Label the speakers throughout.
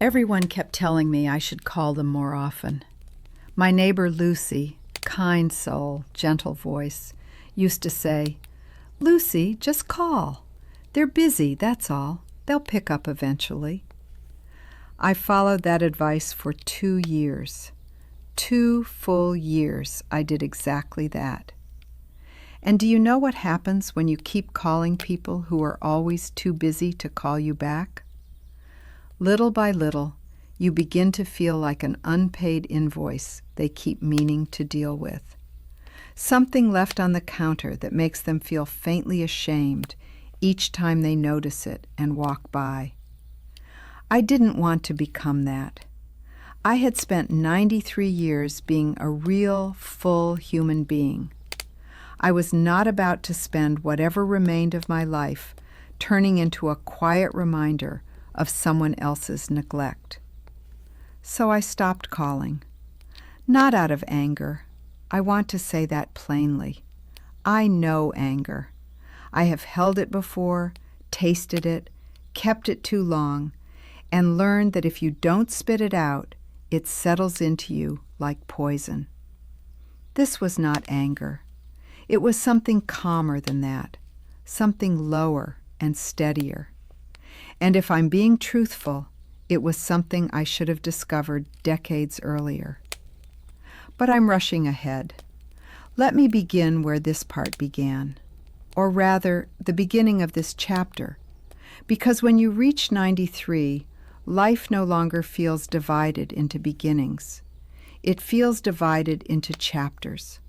Speaker 1: Everyone kept telling me I should call them more often. My neighbor Lucy, kind soul, gentle voice, used to say, "Lucy, just call. They're busy, that's all. They'll pick up eventually." I followed that advice for 2 years. 2 full years I did exactly that. And do you know what happens when you keep calling people who are always too busy to call you back? Little by little, you begin to feel like an unpaid invoice they keep meaning to deal with. Something left on the counter that makes them feel faintly ashamed each time they notice it and walk by. I didn't want to become that. I had spent 93 years being a real, full human being. I was not about to spend whatever remained of my life turning into a quiet reminder of someone else's neglect. So I stopped calling. Not out of anger. I want to say that plainly. I know anger. I have held it before, tasted it, kept it too long, and learned that if you don't spit it out, it settles into you like poison. This was not anger. It was something calmer than that, something lower and steadier. And if I'm being truthful, it was something I should have discovered decades earlier. But I'm rushing ahead. Let me begin where this part began, or rather, the beginning of this chapter, because when you reach 93, life no longer feels divided into beginnings. It feels divided into chapters.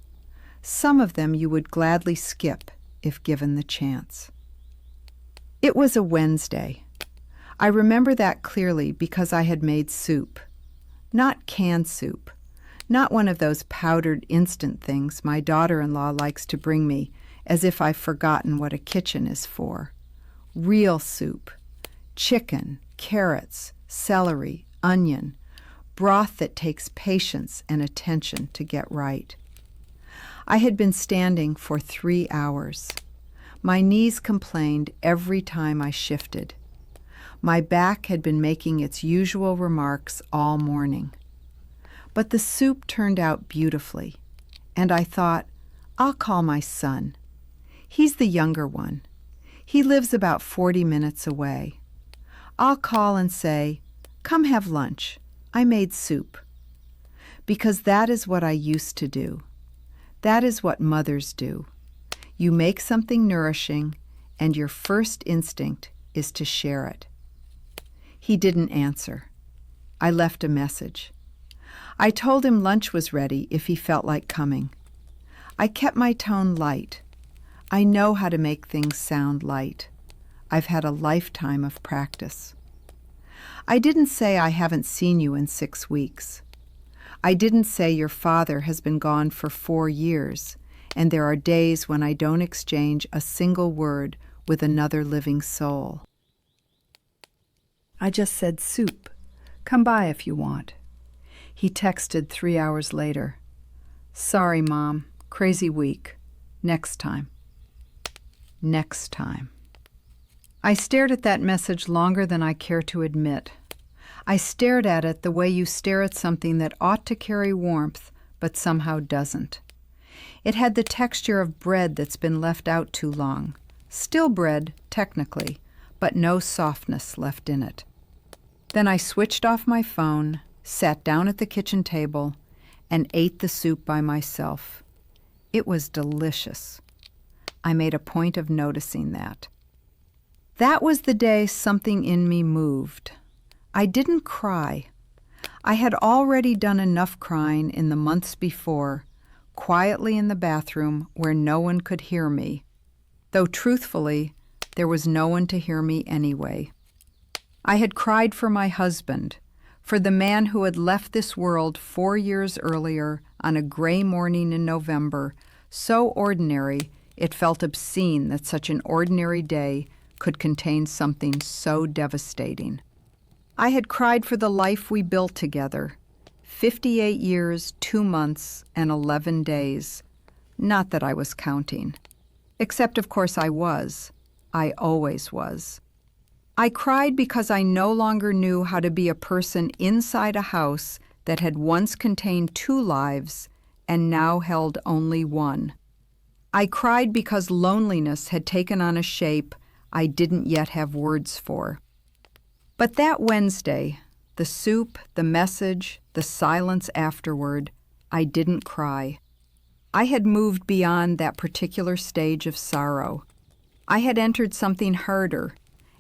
Speaker 1: Some of them you would gladly skip if given the chance. It was a Wednesday. I remember that clearly because I had made soup. Not canned soup. Not one of those powdered instant things my daughter-in-law likes to bring me as if I've forgotten what a kitchen is for. Real soup. Chicken, carrots, celery, onion. Broth that takes patience and attention to get right. I had been standing for 3 hours. My knees complained every time I shifted. My back had been making its usual remarks all morning. But the soup turned out beautifully, and I thought, I'll call my son. He's the younger one. He lives about 40 minutes away. I'll call and say, "Come have lunch. I made soup." Because that is what I used to do. That is what mothers do. You make something nourishing, and your first instinct is to share it. He didn't answer. I left a message. I told him lunch was ready if he felt like coming. I kept my tone light. I know how to make things sound light. I've had a lifetime of practice. I didn't say I haven't seen you in 6 weeks. I didn't say your father has been gone for 4 years, and there are days when I don't exchange a single word with another living soul. I just said soup. Come by if you want. He texted 3 hours later. Sorry, Mom. Crazy week. Next time. Next time. I stared at that message longer than I care to admit. I stared at it the way you stare at something that ought to carry warmth, but somehow doesn't. It had the texture of bread that's been left out too long. Still bread, technically, but no softness left in it. Then I switched off my phone, sat down at the kitchen table, and ate the soup by myself. It was delicious. I made a point of noticing that. That was the day something in me moved. I didn't cry. I had already done enough crying in the months before, quietly in the bathroom where no one could hear me, though truthfully, there was no one to hear me anyway. I had cried for my husband, for the man who had left this world 4 years earlier on a gray morning in November, so ordinary it felt obscene that such an ordinary day could contain something so devastating. I had cried for the life we built together, 58 years, 2 months, and 11 days. Not that I was counting. Except, of course, I was. I always was. I cried because I no longer knew how to be a person inside a house that had once contained 2 lives and now held only 1. I cried because loneliness had taken on a shape I didn't yet have words for. But that Wednesday, the soup, the message, the silence afterward, I didn't cry. I had moved beyond that particular stage of sorrow. I had entered something harder,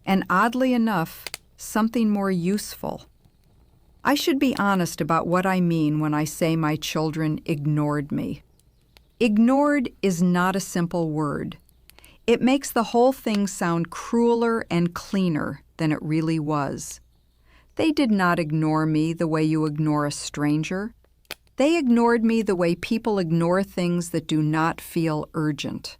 Speaker 1: and oddly enough, something more useful. I should be honest about what I mean when I say my children ignored me. Ignored is not a simple word. It makes the whole thing sound crueler and cleaner than it really was. They did not ignore me the way you ignore a stranger. They ignored me the way people ignore things that do not feel urgent.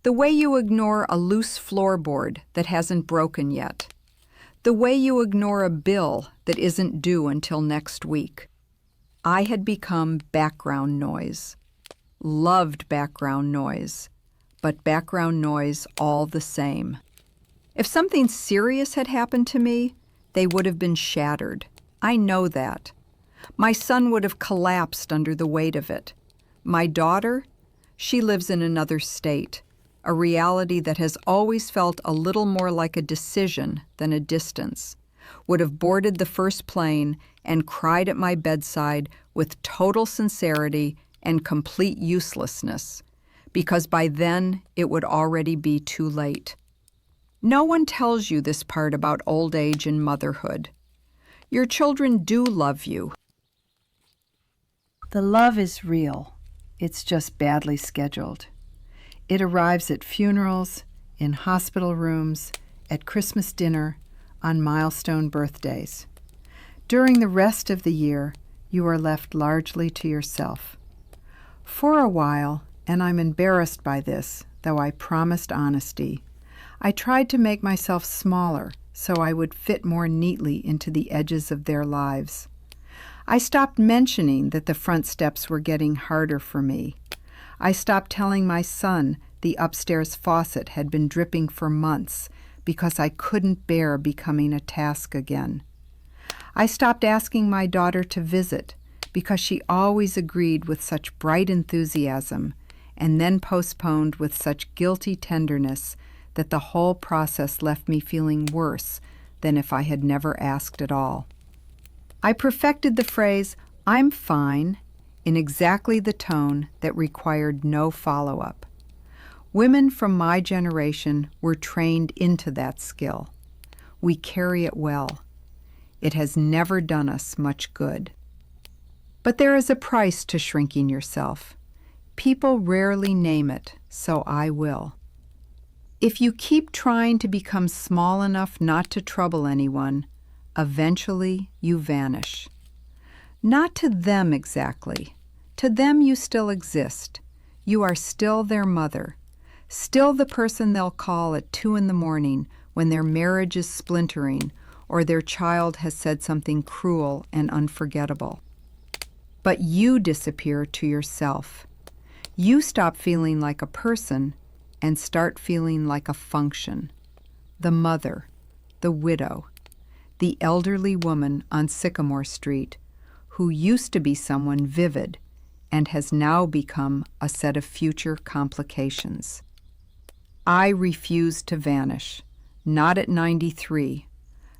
Speaker 1: The way you ignore a loose floorboard that hasn't broken yet. The way you ignore a bill that isn't due until next week. I had become background noise. Loved background noise, but background noise all the same. If something serious had happened to me, they would have been shattered. I know that. My son would have collapsed under the weight of it. My daughter, she lives in another state, a reality that has always felt a little more like a decision than a distance, would have boarded the first plane and cried at my bedside with total sincerity and complete uselessness, because by then it would already be too late. No one tells you this part about old age and motherhood. Your children do love you. The love is real. It's just badly scheduled. It arrives at funerals, in hospital rooms, at Christmas dinner, on milestone birthdays. During the rest of the year, you are left largely to yourself. For a while, and I'm embarrassed by this, though I promised honesty, I tried to make myself smaller so I would fit more neatly into the edges of their lives. I stopped mentioning that the front steps were getting harder for me. I stopped telling my son the upstairs faucet had been dripping for months because I couldn't bear becoming a task again. I stopped asking my daughter to visit because she always agreed with such bright enthusiasm and then postponed with such guilty tenderness that the whole process left me feeling worse than if I had never asked at all. I perfected the phrase, "I'm fine," in exactly the tone that required no follow-up. Women from my generation were trained into that skill. We carry it well. It has never done us much good. But there is a price to shrinking yourself. People rarely name it, so I will. If you keep trying to become small enough not to trouble anyone, eventually you vanish. Not to them exactly. To them you still exist. You are still their mother, still the person they'll call at 2 a.m. when their marriage is splintering or their child has said something cruel and unforgettable. But you disappear to yourself. You stop feeling like a person and start feeling like a function. The mother, the widow, the elderly woman on Sycamore Street who used to be someone vivid and has now become a set of future complications. I refuse to vanish, not at 93,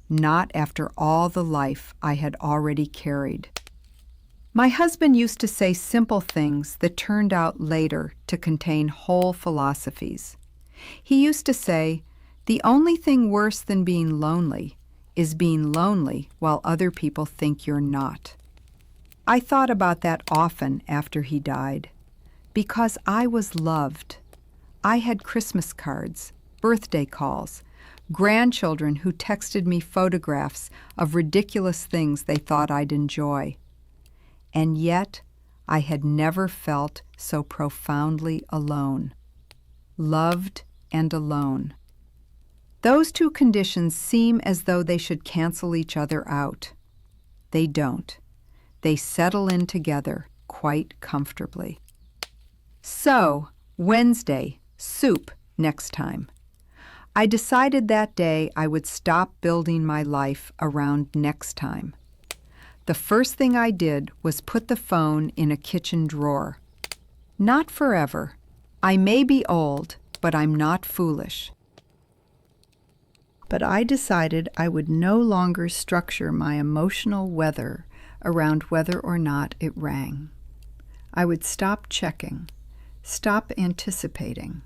Speaker 1: not after all the life I had already carried. My husband used to say simple things that turned out later to contain whole philosophies. He used to say, "The only thing worse than being lonely is being lonely while other people think you're not." I thought about that often after he died, because I was loved. I had Christmas cards, birthday calls, grandchildren who texted me photographs of ridiculous things they thought I'd enjoy. And yet, I had never felt so profoundly alone. Loved and alone. Those two conditions seem as though they should cancel each other out. They don't. They settle in together quite comfortably. So, Wednesday, soup next time. I decided that day I would stop building my life around next time. The first thing I did was put the phone in a kitchen drawer. Not forever. I may be old, but I'm not foolish. But I decided I would no longer structure my emotional weather around whether or not it rang. I would stop checking, stop anticipating,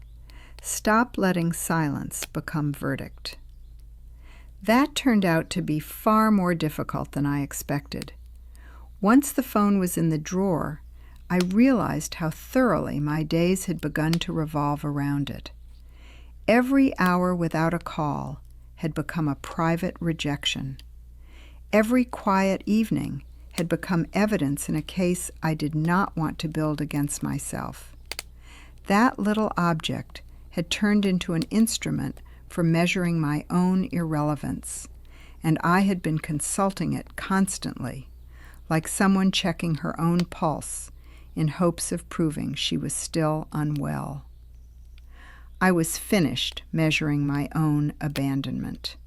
Speaker 1: stop letting silence become verdict. That turned out to be far more difficult than I expected. Once the phone was in the drawer, I realized how thoroughly my days had begun to revolve around it. Every hour without a call had become a private rejection. Every quiet evening had become evidence in a case I did not want to build against myself. That little object had turned into an instrument for measuring my own irrelevance, and I had been consulting it constantly, like someone checking her own pulse in hopes of proving she was still unwell. I was finished measuring my own abandonment.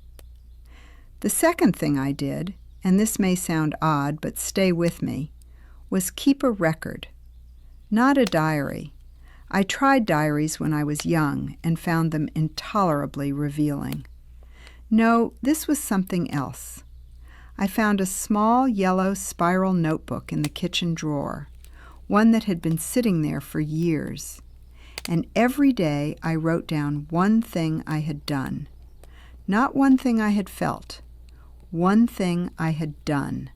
Speaker 1: The second thing I did, and this may sound odd, but stay with me, was keep a record. Not a diary. I tried diaries when I was young and found them intolerably revealing. No, this was something else. I found a small yellow spiral notebook in the kitchen drawer, one that had been sitting there for years. And every day I wrote down one thing I had done. Not one thing I had felt. One thing I had done.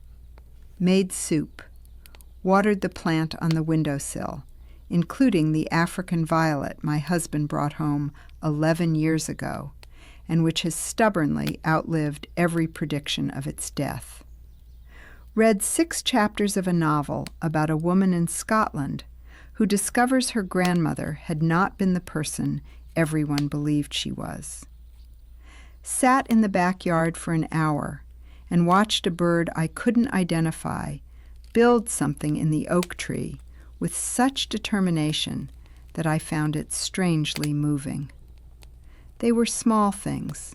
Speaker 1: Made soup. Watered the plant on the windowsill, including the African violet my husband brought home 11 years ago, and which has stubbornly outlived every prediction of its death. Read 6 chapters of a novel about a woman in Scotland who discovers her grandmother had not been the person everyone believed she was. Sat in the backyard for an hour and watched a bird I couldn't identify build something in the oak tree with such determination that I found it strangely moving. They were small things,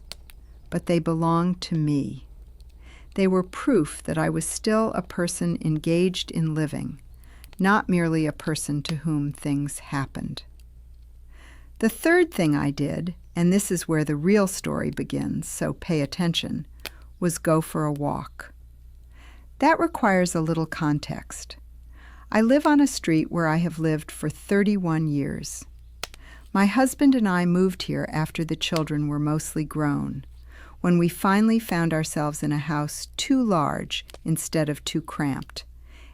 Speaker 1: but they belonged to me. They were proof that I was still a person engaged in living, not merely a person to whom things happened. The third thing I did, and this is where the real story begins, so pay attention, was go for a walk. That requires a little context. I live on a street where I have lived for 31 years. My husband and I moved here after the children were mostly grown, when we finally found ourselves in a house too large instead of too cramped,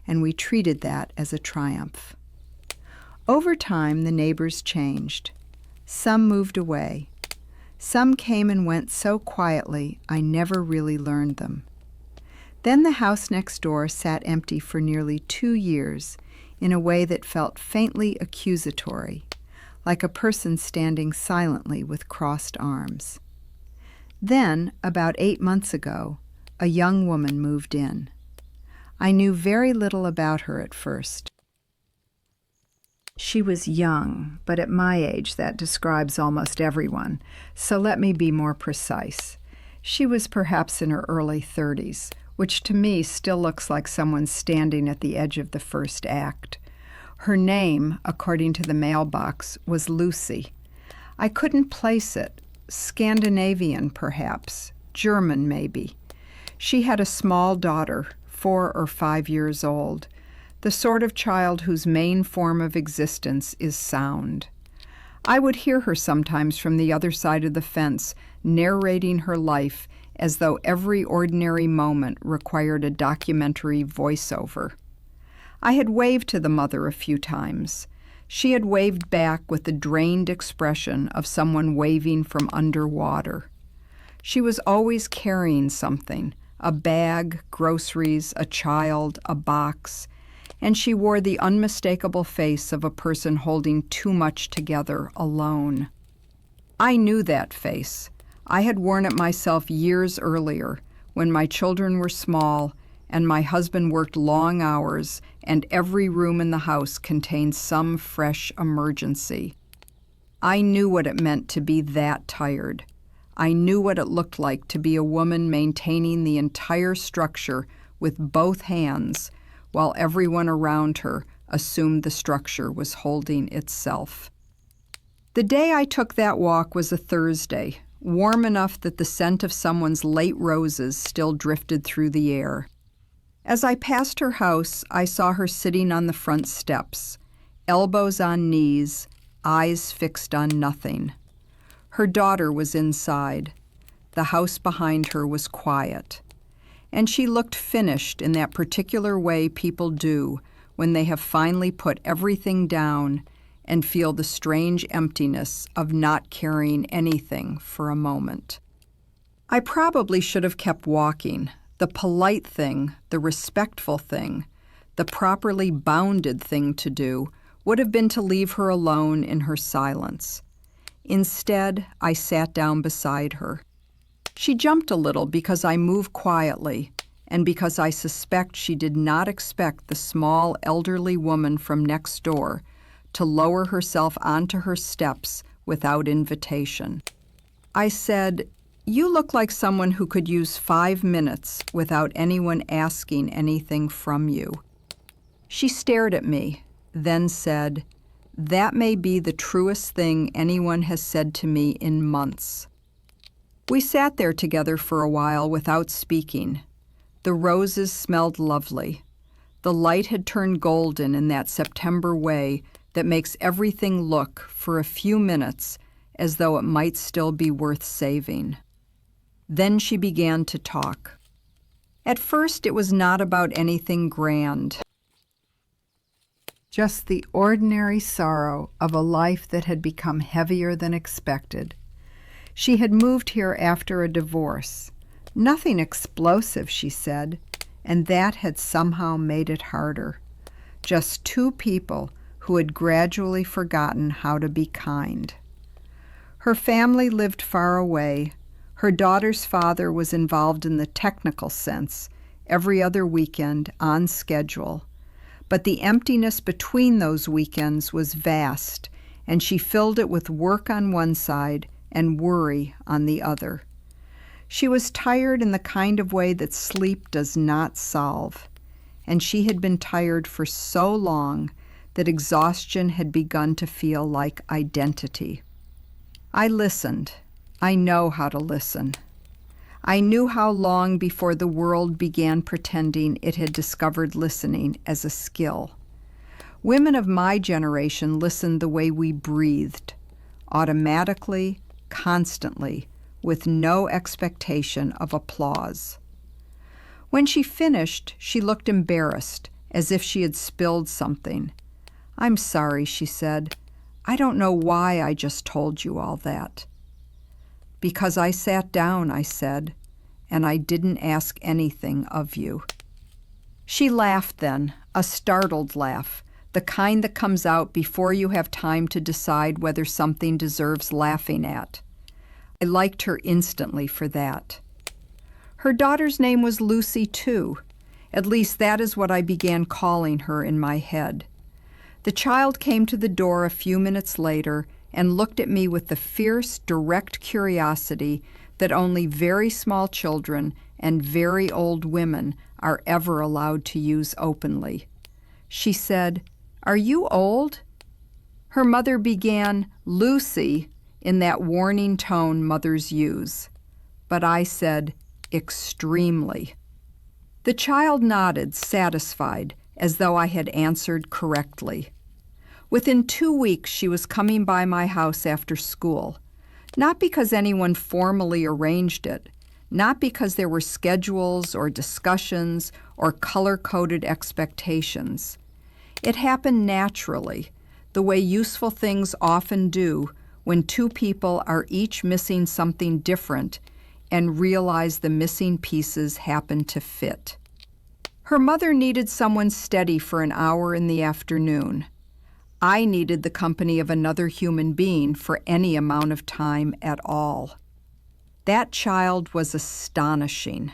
Speaker 1: and we treated that as a triumph. Over time, the neighbors changed. Some moved away. Some came and went so quietly I never really learned them. Then the house next door sat empty for nearly 2 years in a way that felt faintly accusatory, like a person standing silently with crossed arms. Then, about 8 months ago, a young woman moved in. I knew very little about her at first. She was young, but at my age that describes almost everyone, so let me be more precise. She was perhaps in her early 30s, which to me still looks like someone standing at the edge of the first act. Her name, according to the mailbox, was Lucy. I couldn't place it. Scandinavian, perhaps. German, maybe. She had a small daughter, 4 or 5 years old, the sort of child whose main form of existence is sound. I would hear her sometimes from the other side of the fence, narrating her life as though every ordinary moment required a documentary voiceover. I had waved to the mother a few times. She had waved back with the drained expression of someone waving from underwater. She was always carrying something, a bag, groceries, a child, a box, and she wore the unmistakable face of a person holding too much together alone. I knew that face. I had worn it myself years earlier, when my children were small and my husband worked long hours and every room in the house contained some fresh emergency. I knew what it meant to be that tired. I knew what it looked like to be a woman maintaining the entire structure with both hands, while everyone around her assumed the structure was holding itself. The day I took that walk was a Thursday, warm enough that the scent of someone's late roses still drifted through the air. As I passed her house, I saw her sitting on the front steps, elbows on knees, eyes fixed on nothing. Her daughter was inside. The house behind her was quiet. And she looked finished in that particular way people do when they have finally put everything down and feel the strange emptiness of not carrying anything for a moment. I probably should have kept walking. The polite thing, the respectful thing, the properly bounded thing to do would have been to leave her alone in her silence. Instead, I sat down beside her. She jumped a little because I moved quietly, and because I suspect she did not expect the small elderly woman from next door to lower herself onto her steps without invitation. I said, "You look like someone who could use 5 minutes without anyone asking anything from you." She stared at me, then said, "That may be the truest thing anyone has said to me in months." We sat there together for a while without speaking. The roses smelled lovely. The light had turned golden in that September way that makes everything look, for a few minutes, as though it might still be worth saving. Then she began to talk. At first, it was not about anything grand, just the ordinary sorrow of a life that had become heavier than expected. She had moved here after a divorce. Nothing explosive, she said, and that had somehow made it harder. Just 2 people who had gradually forgotten how to be kind. Her family lived far away. Her daughter's father was involved in the technical sense, every other weekend, on schedule. But the emptiness between those weekends was vast, and she filled it with work on one side and worry on the other. She was tired in the kind of way that sleep does not solve, and she had been tired for so long that exhaustion had begun to feel like identity. I listened. I know how to listen. I knew how long before the world began pretending it had discovered listening as a skill. Women of my generation listened the way we breathed, automatically, constantly, with no expectation of applause. When she finished, she looked embarrassed, as if she had spilled something. "I'm sorry," she said. "I don't know why I just told you all that." "Because I sat down," I said, "and I didn't ask anything of you." She laughed then, a startled laugh, the kind that comes out before you have time to decide whether something deserves laughing at. I liked her instantly for that. Her daughter's name was Lucy, too. At least that is what I began calling her in my head. The child came to the door a few minutes later and looked at me with the fierce, direct curiosity that only very small children and very old women are ever allowed to use openly. She said, "Are you old?" Her mother began, "Lucy," in that warning tone mothers use. But I said, "Extremely." The child nodded, satisfied, as though I had answered correctly. Within 2 weeks, she was coming by my house after school, not because anyone formally arranged it, not because there were schedules or discussions or color-coded expectations. It happened naturally, the way useful things often do when 2 people are each missing something different and realize the missing pieces happen to fit. Her mother needed someone steady for an hour in the afternoon. I needed the company of another human being for any amount of time at all. That child was astonishing.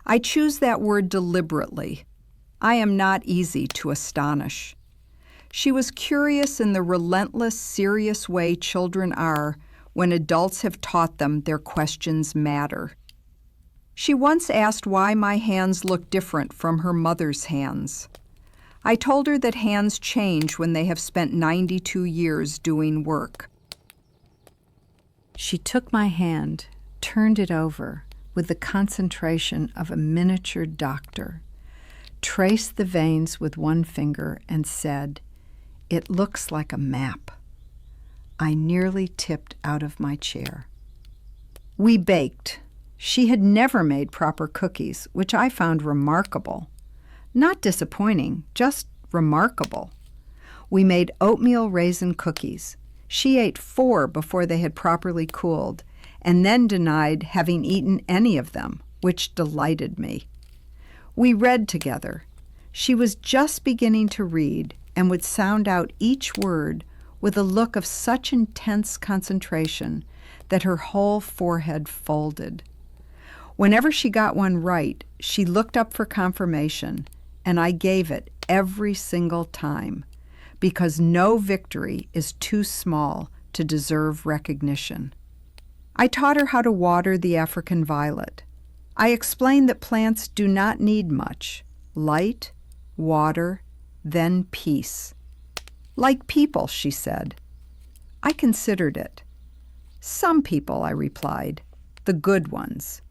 Speaker 1: I choose that word deliberately. I am not easy to astonish. She was curious in the relentless, serious way children are
Speaker 2: when adults have taught them their questions matter. She once asked why my hands looked different from her mother's hands. I told her that hands change when they have spent 92 years doing work.
Speaker 1: She took my hand, turned it over with the concentration of a miniature doctor, traced the veins with one finger, and said, "It looks like a map." I nearly tipped out of my chair. We baked. She had never made proper cookies, which I found remarkable. Not disappointing, just remarkable. We made oatmeal raisin cookies. She ate 4 before they had properly cooled, and then denied having eaten any of them, which delighted me. We read together. She was just beginning to read and would sound out each word with a look of such intense concentration that her whole forehead folded. Whenever she got one right, she looked up for confirmation, and I gave it every single time, because no victory is too small to deserve recognition. I taught her how to water the African violet. I explained that plants do not need much: light, water, then peace. Like people, she said. I considered it. Some people, I replied, the good ones.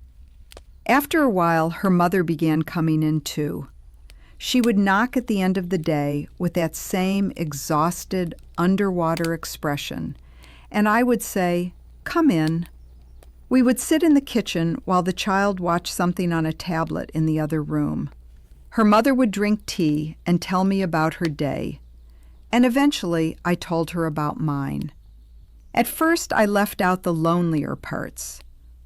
Speaker 1: After a while, her mother began coming in too. She would knock at the end of the day with that same exhausted, underwater expression, and I would say, "Come in." We would sit in the kitchen while the child watched something on a tablet in the other room. Her mother would drink tea and tell me about her day, and eventually I told her about mine. At first I left out the lonelier parts.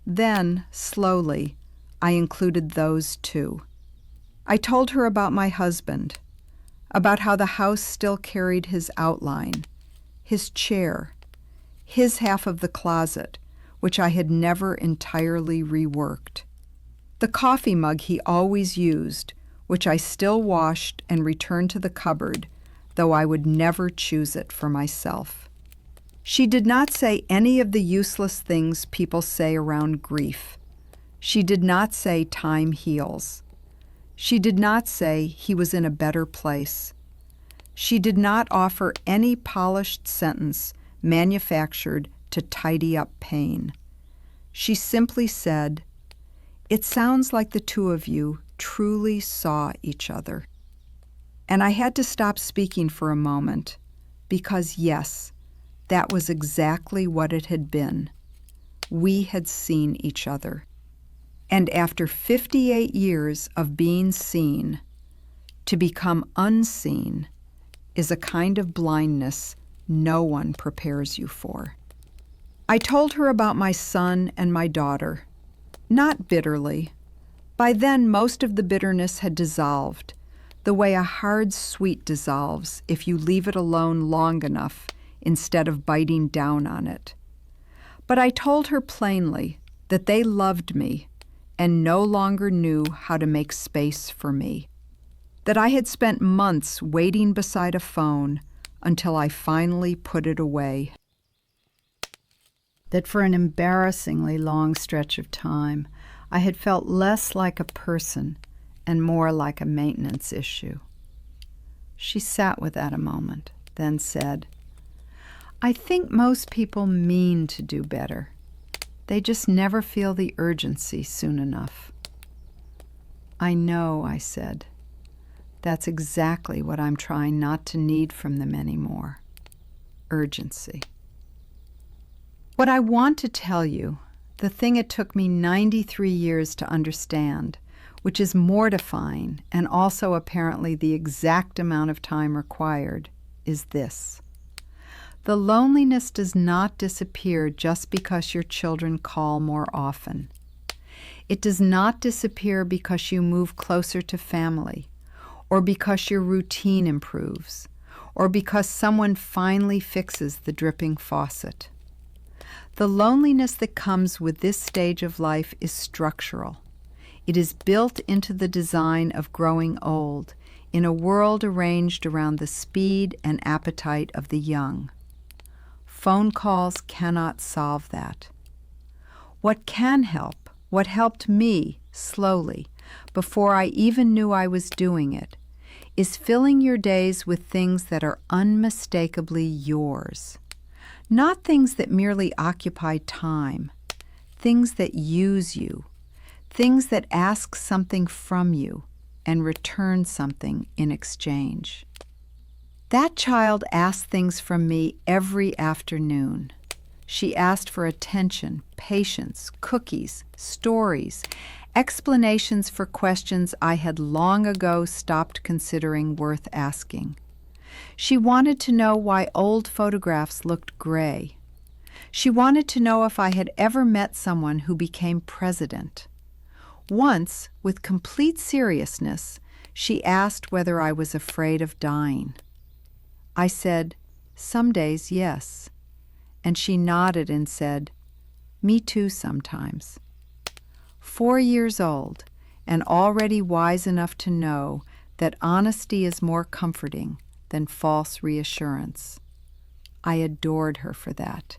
Speaker 1: Then, slowly, I included those too. I told her about my husband, about how the house still carried his outline, his chair, his half of the closet, which I had never entirely reworked, the coffee mug he always used, which I still washed and returned to the cupboard, though I would never choose it for myself. She did not say any of the useless things people say around grief. She did not say time heals. She did not say he was in a better place. She did not offer any polished sentence manufactured to tidy up pain. She simply said, "It sounds like the two of you truly saw each other." And I had to stop speaking for a moment, because yes, that was exactly what it had been. We had seen each other. And after 58 years of being seen, to become unseen is a kind of blindness no one prepares you for. I told her about my son and my daughter, not bitterly. By then, most of the bitterness had dissolved, the way a hard sweet dissolves if you leave it alone long enough instead of biting down on it. But I told her plainly that they loved me and no longer knew how to make space for me, that I had spent months waiting beside a phone until I finally put it away, that for an embarrassingly long stretch of time I had felt less like a person and more like a maintenance issue. She sat with that a moment, then said, "I think most people mean to do better. They just never feel the urgency soon enough." "I know," I said. "That's exactly what I'm trying not to need from them anymore. Urgency." What I want to tell you, the thing it took me 93 years to understand, which is mortifying and also apparently the exact amount of time required, is this. The loneliness does not disappear just because your children call more often. It does not disappear because you move closer to family, or because your routine improves, or because someone finally fixes the dripping faucet. The loneliness that comes with this stage of life is structural. It is built into the design of growing old in a world arranged around the speed and appetite of the young.
Speaker 2: Phone calls cannot solve that. What can help, what helped me slowly, before I even knew I was doing it, is filling your days with things that are unmistakably yours. Not things that merely occupy time, things that use you, things that ask something from you and return something in exchange. That child asked things from me every afternoon. She asked for attention, patience, cookies, stories, explanations for questions I had long ago stopped considering worth asking. She wanted to know why old photographs looked gray. She wanted to know if I had ever met someone who became president. Once, with complete seriousness, she asked whether I was afraid of dying. I said, "Some days, yes." And she nodded and said, "Me too sometimes." 4 years old, and already wise enough to know that honesty is more comforting than false reassurance. I adored her for that.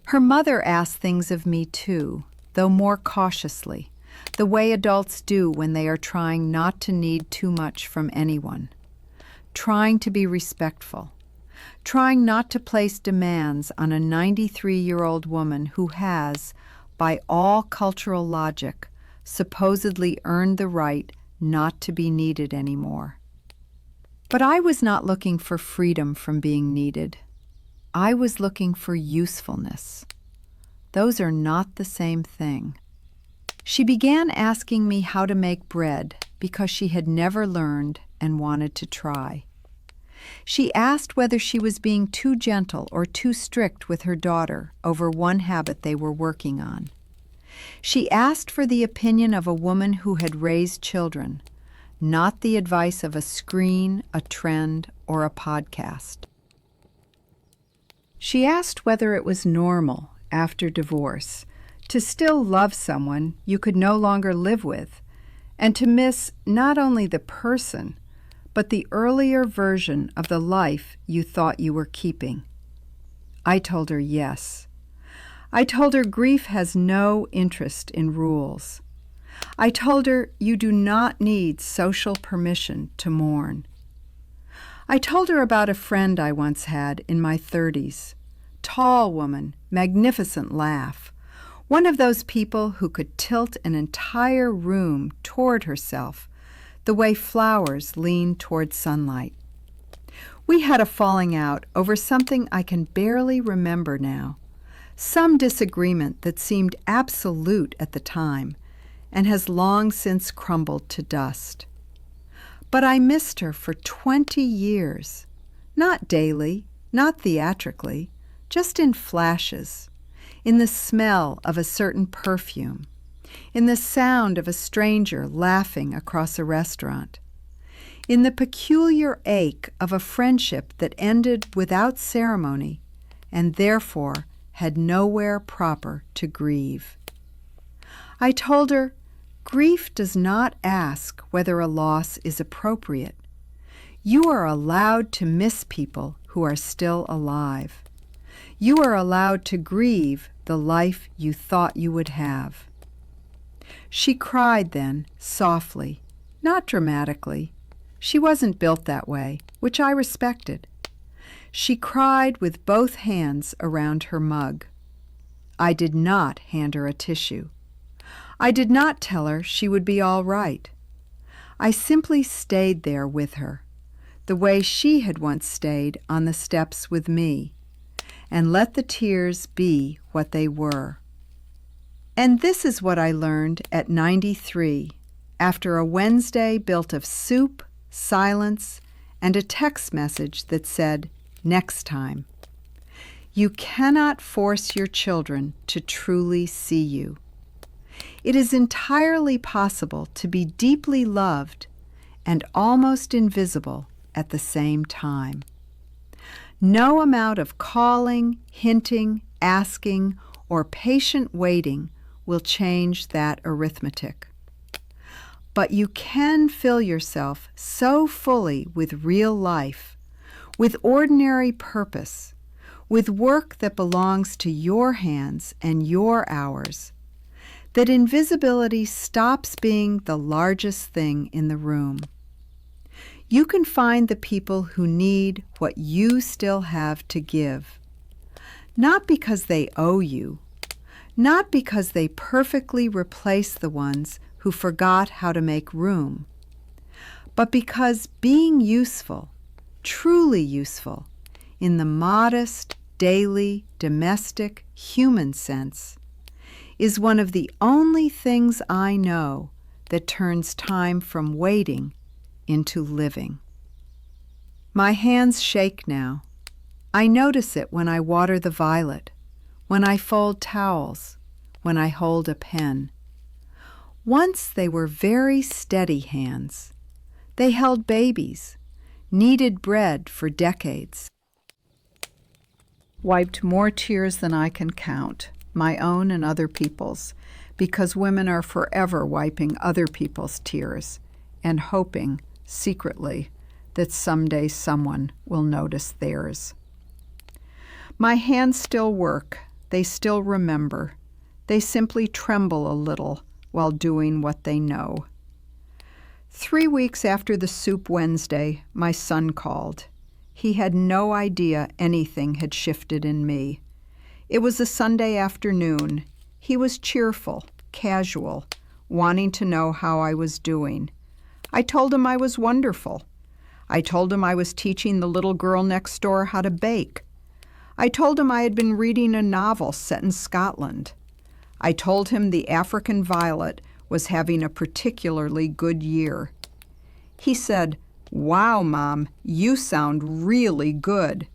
Speaker 2: Her mother asked things of me too, though more cautiously, the way adults do when they are trying not to need too much from anyone. Trying to be respectful. Trying not to place demands on a 93-year-old woman who has, by all cultural logic, supposedly earned the right not to be needed anymore. But I was not looking for freedom from being needed. I was looking for usefulness. Those are not the same thing. She began asking me how to make bread because she had never learned and wanted to try. She asked whether she was being too gentle or too strict with her daughter over one habit they were working on. She asked for the opinion of a woman who had raised children, not the advice of a screen, a trend, or a podcast. She asked whether it was normal, after divorce, to still love someone you could no longer live with, and to miss not only the person, but the earlier version of the life you thought you were keeping. I told her yes. I told her grief has no interest in rules. I told her you do not need social permission to mourn. I told her about a friend I once had in my 30s. Tall woman, magnificent laugh. One of those people who could tilt an entire room toward herself the way flowers lean toward sunlight. We had a falling out over something I can barely remember now, some disagreement that seemed absolute at the time and has long since crumbled to dust. But I missed her for 20 years, not daily, not theatrically, just in flashes, in the smell of a certain perfume, in the sound of a stranger laughing across a restaurant, in the peculiar ache of a friendship that ended without ceremony and therefore had nowhere proper to grieve. I told her, grief does not ask whether a loss is appropriate. You are allowed to miss people who are still alive. You are allowed to grieve the life you thought you would have. She cried then, softly, not dramatically. She wasn't built that way, which I respected. She cried with both hands around her mug. I did not hand her a tissue. I did not tell her she would be all right. I simply stayed there with her, the way she had once stayed on the steps with me, and let the tears be what they were. And this is what I learned at 93, after a Wednesday built of soup, silence, and a text message that said, "Next time." You cannot force your children to truly see you. It is entirely possible to be deeply loved and almost invisible at the same time. No amount of calling, hinting, asking, or patient waiting will change that arithmetic. But you can fill yourself so fully with real life, with ordinary purpose,
Speaker 3: with work that belongs to your hands and your hours, that invisibility stops being the largest thing in the room. You can find the people who need what you still have to give, not because they owe you, not because they perfectly replace the ones who forgot how to make room, but because being useful, truly useful, in the modest, daily, domestic, human sense, is one of the only things I know that turns time from waiting into living. My hands shake now. I notice it when I water the violet, when I fold towels, when I hold a pen. Once they were very steady hands. They held babies, kneaded bread for decades, wiped more tears than I can count, my own and other people's, because women are forever wiping other people's tears and hoping, secretly, that someday someone will notice theirs. My hands still work. They still remember. They simply tremble a little while doing what they know. 3 weeks after the Soup Wednesday, my son called. He had no idea anything had shifted in me. It was a Sunday afternoon. He was cheerful, casual, wanting to know how I was doing. I told him I was wonderful. I told him I was teaching the little girl next door how to bake. I told him I had been reading a novel set in Scotland. I told him the African violet was having a particularly good year. He said, "Wow, Mom, you sound really good."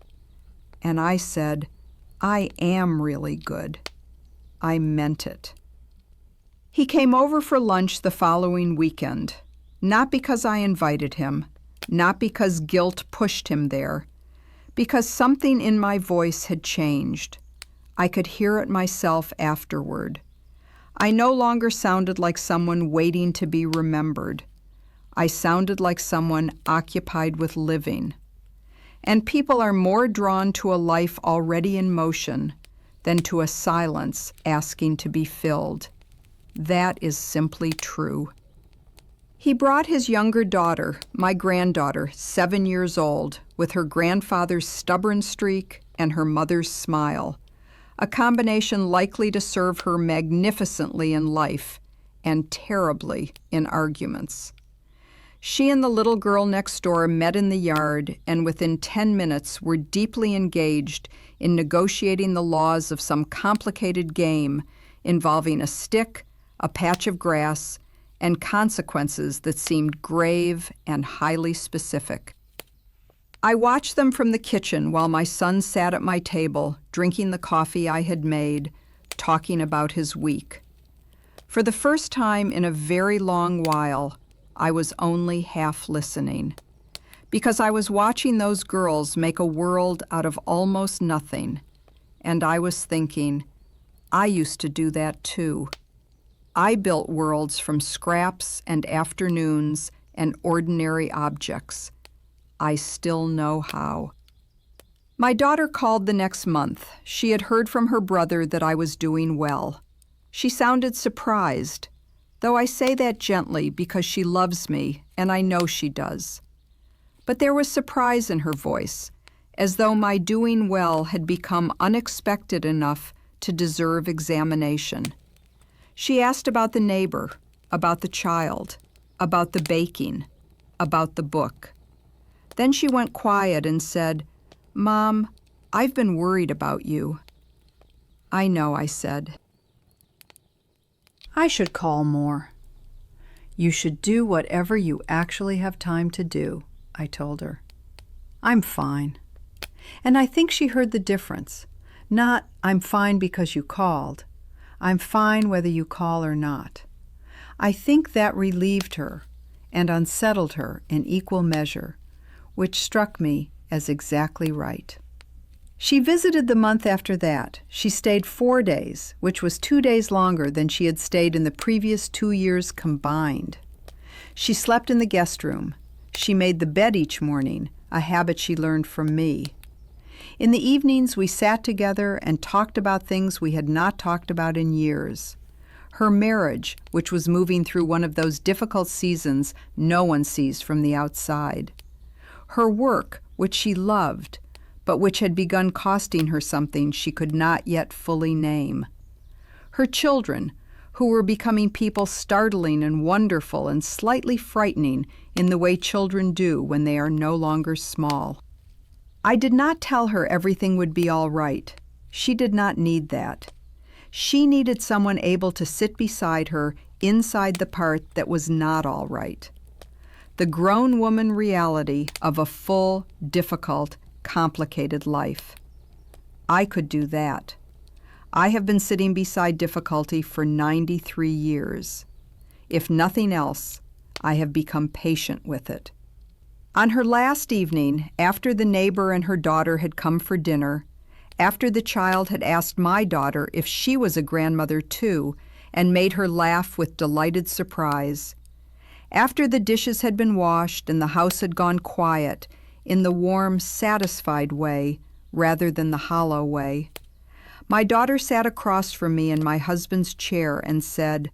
Speaker 3: And I said, "I am really good." I meant it. He came over for lunch the following weekend, not because I invited him, not because guilt pushed him there, because something in my voice had changed. I could hear it myself afterward. I no longer sounded like someone waiting to be remembered. I sounded like someone occupied with living. And people are more drawn to a life already in motion than to a silence asking to be filled. That is simply true. He brought his younger daughter, my granddaughter, 7 years old, with her grandfather's stubborn streak and her mother's smile, a combination likely to serve her magnificently in life and terribly in arguments. She and the little girl next door met in the yard and within 10 minutes were deeply engaged in negotiating the laws of some complicated game involving a stick, a patch of grass, and consequences that seemed grave and highly specific. I watched them from the kitchen while my son sat at my table, drinking the coffee I had made, talking about his week. For the first time in a very long while, I was only half listening, because I was watching those girls make a world out of almost nothing, and I was thinking, I used to do that too. I built worlds from scraps and afternoons and ordinary objects. I still know how. My daughter called the next month. She had heard from her brother that I was doing well. She sounded surprised, though I say that gently because she loves me, and I know she does. But there was surprise in her voice, as though my doing well had become unexpected enough to deserve examination. She asked about the neighbor, about the child, about the baking, about the book. Then she went quiet and said, "Mom, I've been worried about you." "I know," I said.
Speaker 1: I should call more. You should do whatever you actually have time to do, I told her. I'm fine. And I think she heard the difference. Not, I'm fine because you called. I'm fine whether you call or not. I think that relieved her and unsettled her in equal measure, which struck me as exactly right. She visited the month after that. She stayed 4 days, which was 2 days longer than she had stayed in the previous 2 years combined. She slept in the guest room. She made the bed each morning, a habit she learned from me.
Speaker 2: In the evenings, we sat together and talked about things we had not talked about in years. Her marriage, which was moving through one of those difficult seasons no one sees from the outside. Her work, which she loved, but which had begun costing her something she could not yet fully name. Her children, who were becoming people startling and wonderful and slightly frightening in the way children do when they are no longer small. I did not tell her everything would be all right. She did not need that. She needed someone able to sit beside her inside the part that was not all right. The grown woman reality of a full, difficult, complicated life. I could do that. I have been sitting beside difficulty for 93 years. If nothing else, I have become patient with it. On her last evening, after the neighbor and her daughter had come for dinner, after the child had asked my daughter if she was a grandmother too, and made her laugh with delighted surprise, after the dishes had been washed and the house had gone quiet in the warm, satisfied way rather than the hollow way, my daughter sat across from me in my husband's chair and said,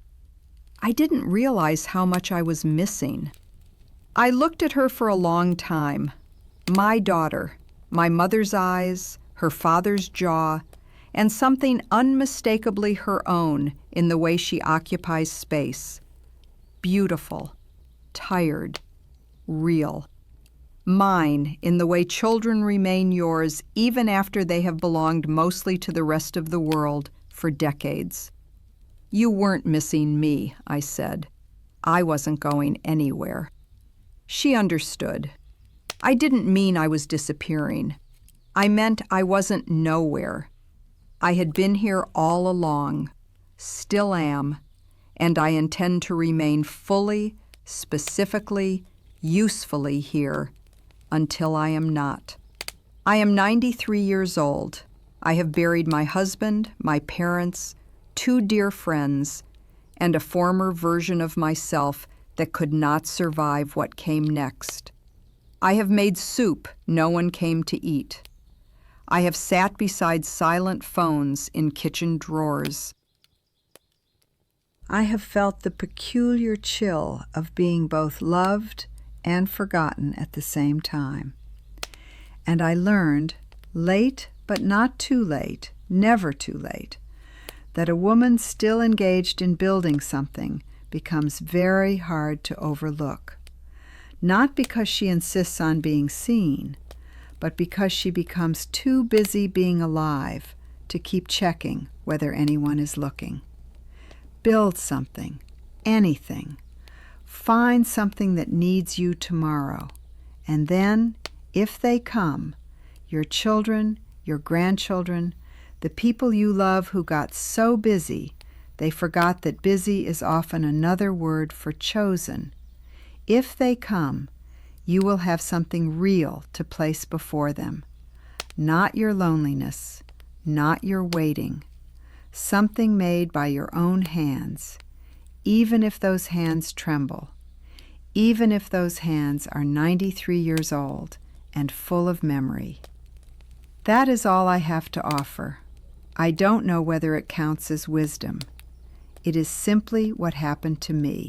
Speaker 2: "I didn't realize how much I was missing." I looked at her for a long time. My daughter, my mother's eyes, her father's jaw, and something unmistakably her own in the way she occupies space. Beautiful, tired, real. Mine in the way children remain yours even after they have belonged mostly to the rest of the world for decades. You weren't missing me, I said. I wasn't going anywhere. She understood. I didn't mean I was disappearing. I meant I wasn't nowhere. I had been here all along, still am, and I intend to remain fully, specifically, usefully here until I am not. I am 93 years old. I have buried my husband, my parents, 2 dear friends, and a former version of myself that could not survive what came next. I have made soup no one came to eat. I have sat beside silent phones in kitchen drawers.
Speaker 3: I have felt the peculiar chill of being both loved and forgotten at the same time. And I learned, late but not too late, never too late, that a woman still engaged in building something becomes very hard to overlook, not because she insists on being seen, but because she becomes too busy being alive to keep checking whether anyone is looking. Build something, anything. Find something that needs you tomorrow, and then, if they come, your children, your grandchildren, the people you love who got so busy they forgot that busy is often another word for chosen. If they come, you will have something real to place before them. Not your loneliness, not your waiting. Something made by your own hands, even if those hands tremble, even if those hands are 93 years old and full of memory. That is all I have to offer. I don't know whether it counts as wisdom. It is simply what happened to me.